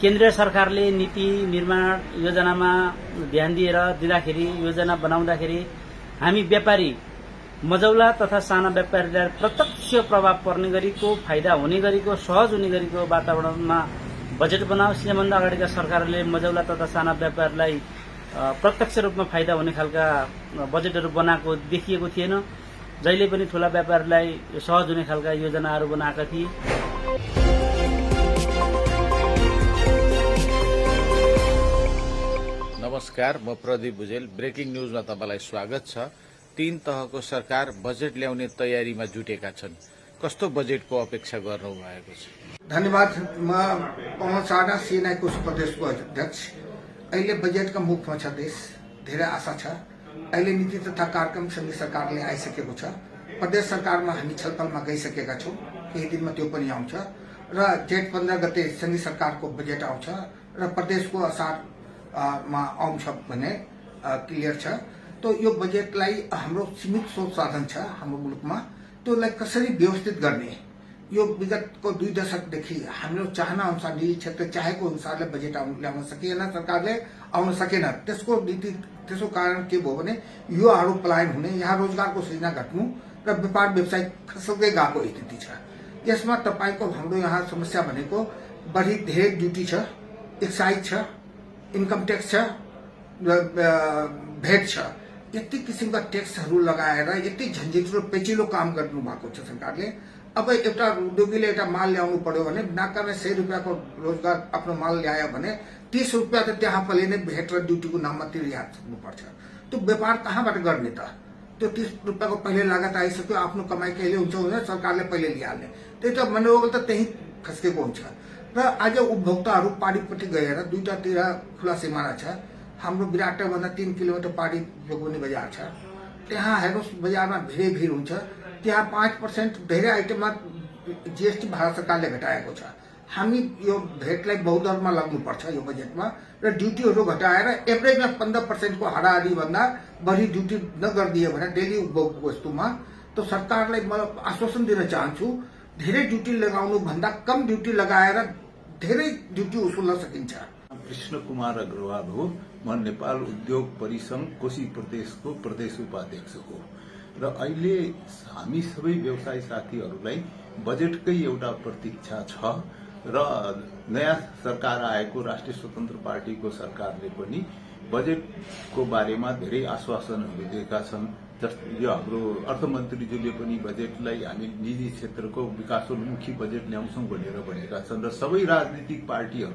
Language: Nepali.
केन्द्रीय सरकारले नीति निर्माण योजनामा ध्यान दिँदाखेरि योजना बनाउँदाखेरि हामी व्यापारी मझौला तथा साना व्यापारीलाई प्रत्यक्ष प्रभाव पर्ने गरेको फाइदा हुने गरेको सहज हुने गरेको वातावरणमा बजेट बनाओस्। यसभन्दा अगाडिका सरकारले मझौला तथा साना व्यापारीलाई प्रत्यक्ष रूपमा फाइदा हुने खालका बजेटहरू बनाएको देखिएको थिएन। जहिले पनि ठूला व्यापारीलाई सहज हुने खालका योजनाहरू बनाएका थिए। नमस्कार, म प्रदीप भुजेल। ब्रेकिङ न्यूजमा तपाईलाई स्वागत छ। 3 तहको सरकार बजेट ल्याउने तयारीमा जुटेका छन्। कस्तो बजेटको अपेक्षा गर्नु भएको छ? धन्यवाद। म पवन साना सेनाको प्रदेशको अध्यक्ष। अहिले बजेटका मुखमा छ देश। धेरै आशा छ। अहिले नीति तथा कार्यक्रम संघीय सरकारले आइसकेको छ। प्रदेश सरकारमा हामी छलफलमा गइसकेका छौं। केही दिनमा त्यो पनि आउँछ र जेठ 15 गते संघीय सरकारको बजेट आउँछ र प्रदेशको असार मा आउँछ भन्ने क्लियर छ। तो यो बजेटलाई हाम्रो सीमित स्रोत साधन छ हाम्रो मुलुकमा, त्यसलाई कसरी व्यवस्थित गर्ने, यो विगतको 2 दशकदेखि हाम्रो चाहना अनुसार निजी क्षेत्र चाहेको अनुसारले बजेट ल्याउन सकिएन, सरकारले आउन सकेन। त्यसको नीति त्यसको कारण के भयो भने युवाहरू पलायन हुने, यहाँ रोजगारको सृजना घट्नु र व्यापार व्यवसाय खस्दै गएको स्थिति छ। यसमा तपाईको हाम्रो यहाँ समस्या भनेको बढी धेरै ड्युटी छ, एक्साइज छ, इन्कम ट्याक्स छ, भेट छ। यति किसिमका ट्याक्सहरू लगाएर यति झन्झटिलो पेचिलो काम गर्नु भएको छ सरकारले। अब एउटा उद्योगीले एउटा माल ल्याउनु पर्यो भने नाकामा 100 रुपियाँको रोजगार आफ्नो माल ल्यायो भने 30 रुपियाँ त त्यहाँ पहिले नै भेट र ड्युटीको नाममा तिरिहाल्नुपर्छ। त्यो व्यापार कहाँबाट गर्ने त? त्यो 30 रुपियाँको पहिले लागत आइसक्यो, आफ्नो कमाई कहिले हुन्छ भने सरकारले पहिले लिइहाल्ने। त्यही त मनोबल त त्यही खस्केको हुन्छ। र आज उपभोक्ताहरू पारीपट्टि गएर दुईटातिर खुला सिमाना छ। हाम्रो विराटभन्दा 3 किलोमिटर पारी जोगबनी बजार छ। त्यहाँ हेर्नुहोस्, बजारमा धेरै भिड हुन्छ। त्यहाँ 5% धेरै आइटममा जीएसटी भारत सरकारले घटाएको छ। हामी यो भेटलाई बहुदरमा लाग्नुपर्छ यो बजेटमा र ड्युटीहरू घटाएर एभरेजमा 15% को हाराहारी भन्दा बढी ड्युटी नगरिदियो भने डेली उपभोग वस्तुमा त सरकारलाई म आश्वासन दिन चाहन्छु, धेरै ड्युटी लगाउनु भन्दा कम ड्युटी लगाएर धेरै ड्युटी उसूल्न सकिन्छ। कृष्ण कुमार अग्रवाल हो। म नेपाल उद्योग परिसंघ कोशी प्रदेशको प्रदेश उपाध्यक्ष हो र अहिले हामी सबै व्यवसायी साथीहरूलाई बजेटकै एउटा प्रतीक्षा छ र नयाँ सरकार आएको राष्ट्रिय स्वतन्त्र पार्टीको सरकारले पनि बजेटको बारेमा धेरै आश्वासनहरू दिएका छन्। यो हाम्रो अर्थमन्त्रीज्यूले पनि बजेटलाई हामी निजी क्षेत्रको विकासोन्मुखी बजेट ल्याउँछौं भनेर भनेका छन् र सबै राजनीतिक पार्टीहरू